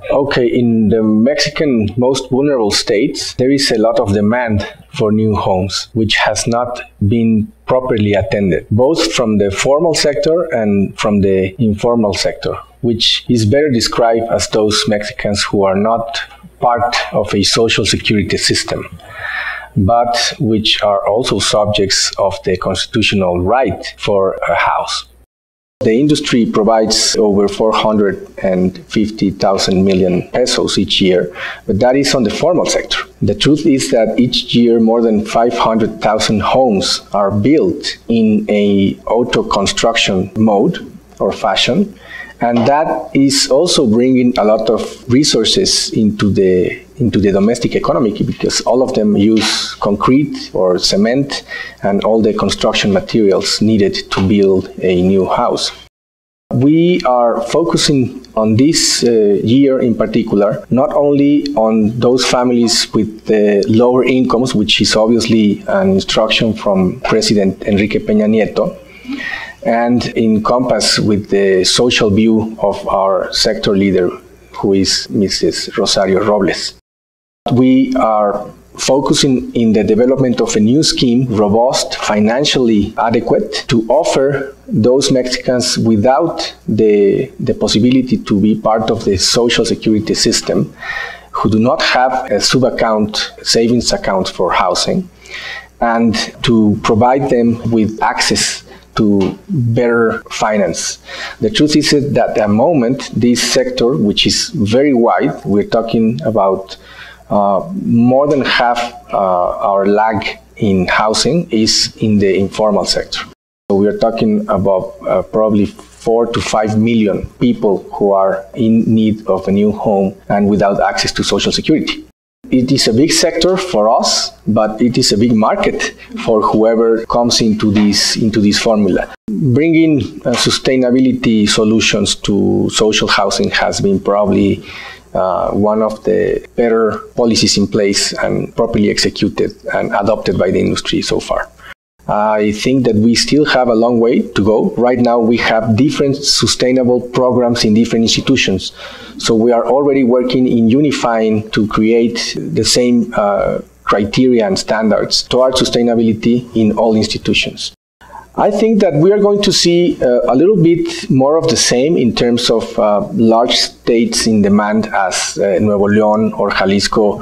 Okay, in the Mexican most vulnerable states, there is a lot of demand for new homes, which has not been properly attended, both from the formal sector and from the informal sector, which is better described as those Mexicans who are not part of a social security system, but which are also subjects of the constitutional right for a house. The industry provides over 450,000 million pesos each year, but that is on the formal sector. The truth is that each year more than 500,000 homes are built in a auto construction mode or fashion, and that is also bringing a lot of resources into the domestic economy, because all of them use concrete or cement and all the construction materials needed to build a new house. We are focusing on this year in particular, not only on those families with lower incomes, which is obviously an instruction from President Enrique Peña Nieto, and in compass with the social view of our sector leader, who is Mrs. Rosario Robles. We are focusing in the development of a new scheme, robust, financially adequate, to offer those Mexicans without the possibility to be part of the social security system, who do not have a sub-account, savings account for housing, and to provide them with access to better finance. The truth is that at the moment, this sector, which is very wide, we're talking about more than half our lag in housing is in the informal sector. So we are talking about probably 4 to 5 million people who are in need of a new home and without access to Social Security. It is a big sector for us, but it is a big market for whoever comes into this formula. Bringing sustainability solutions to social housing has been probably one of the better policies in place and properly executed and adopted by the industry so far. I think that we still have a long way to go. Right now we have different sustainable programs in different institutions. So we are already working in unifying to create the same criteria and standards toward sustainability in all institutions. I think that we are going to see a little bit more of the same in terms of large states in demand as Nuevo León or Jalisco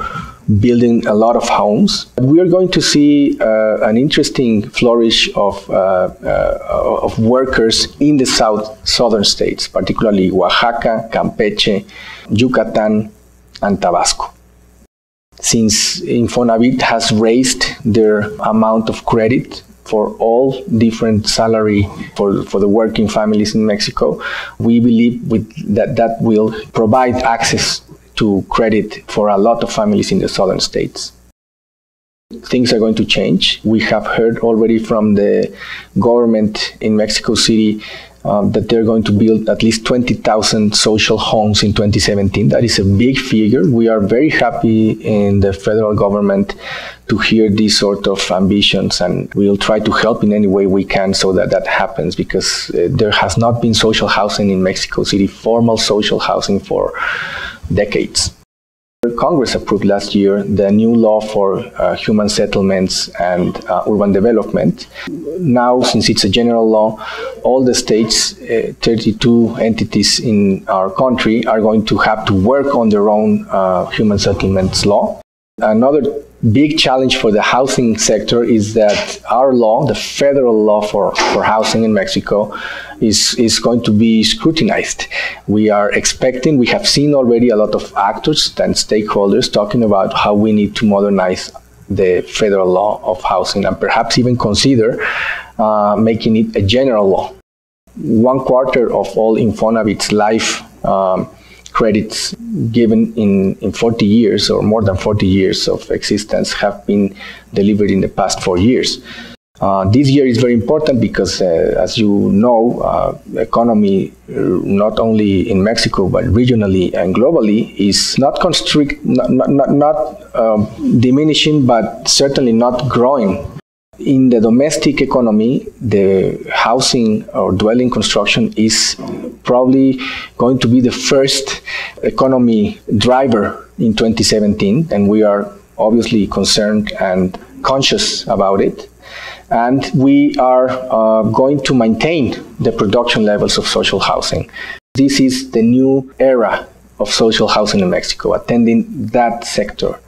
building a lot of homes. We are going to see an interesting flourish of workers in the southern states, particularly Oaxaca, Campeche, Yucatan, and Tabasco. Since Infonavit has raised their amount of credit for all different salary for the working families in Mexico, we believe that will provide access to credit for a lot of families in the southern states. Things are going to change. We have heard already from the government in Mexico City that they're going to build at least 20,000 social homes in 2017. That is a big figure. We are very happy in the federal government to hear these sort of ambitions, and we'll try to help in any way we can so that that happens, because there has not been social housing in Mexico City, formal social housing, for decades. Congress approved last year the new law for human settlements and urban development. Now, since it's a general law, all the states, 32 entities in our country, are going to have to work on their own human settlements law. Another big challenge for the housing sector is that our law, the federal law for housing in Mexico, is going to be scrutinized. We have seen already a lot of actors and stakeholders talking about how we need to modernize the federal law of housing and perhaps even consider making it a general law. 1/4 of all Infonavit's life credits given in 40 years or more than 40 years of existence have been delivered in the past 4 years. This year is very important because, as you know, economy, not only in Mexico, but regionally and globally, is not diminishing, but certainly not growing. in the domestic economy, the housing or dwelling construction is probably going to be the first economy driver in 2017, and we are obviously concerned and conscious about it. And we are going to maintain the production levels of social housing. This is the new era of social housing in Mexico, attending that sector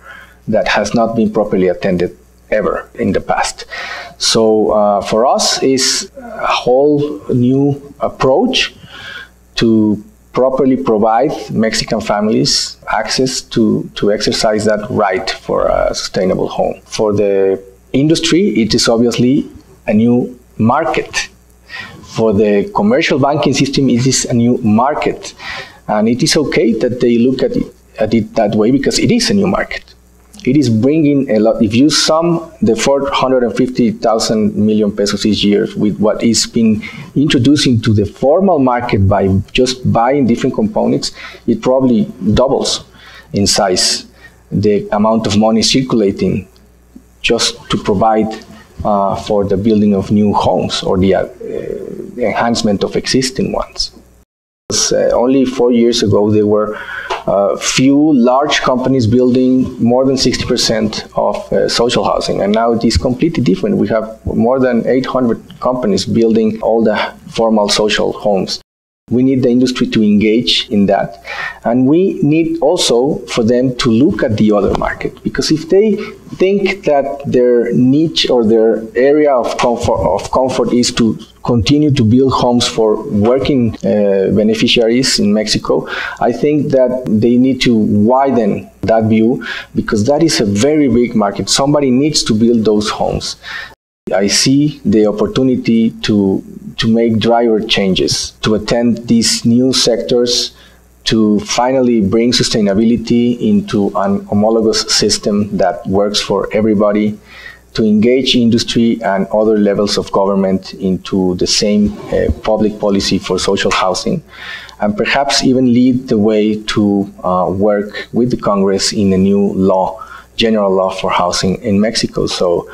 that has not been properly attended ever in the past. So for us, it's a whole new approach to properly provide Mexican families access to exercise that right for a sustainable home. For the industry, it is obviously a new market. For the commercial banking system, it is a new market. And it is okay that they look at it that way, because it is a new market. It is bringing a lot. If you sum the 450,000 million pesos each year with what is being introduced into the formal market by just buying different components, it probably doubles in size the amount of money circulating just to provide for the building of new homes or the enhancement of existing ones. Only 4 years ago, there were few large companies building more than 60% of social housing, and now it is completely different. We have more than 800 companies building all the formal social homes. We need the industry to engage in that, and we need also for them to look at the other market, because if they think that their niche or their area of comfort is to continue to build homes for working beneficiaries in Mexico, I think that they need to widen that view, because that is a very big market. Somebody needs to build those homes. I see the opportunity to make driver changes, to attend these new sectors, to finally bring sustainability into an homologous system that works for everybody, to engage industry and other levels of government into the same public policy for social housing, and perhaps even lead the way to work with the Congress in a new law, general law for housing in Mexico. So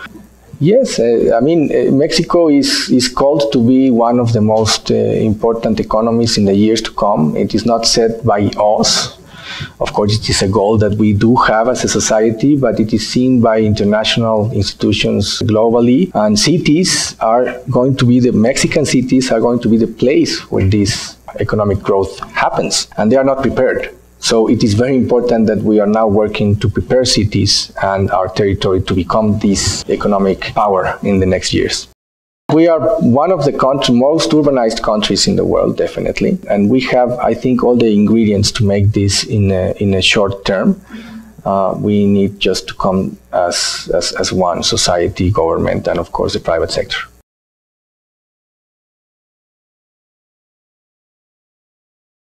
yes, I mean, Mexico is called to be one of the most important economies in the years to come. It is not set by us. Of course, it is a goal that we do have as a society, but it is seen by international institutions globally. And cities are going to be, the Mexican cities are going to be the place where this economic growth happens, and they are not prepared. So it is very important that we are now working to prepare cities and our territory to become this economic power in the next years. We are one of the most urbanized countries in the world, definitely. And we have, I think, all the ingredients to make this in a short term. We need just to come as one, society, government, and of course the private sector.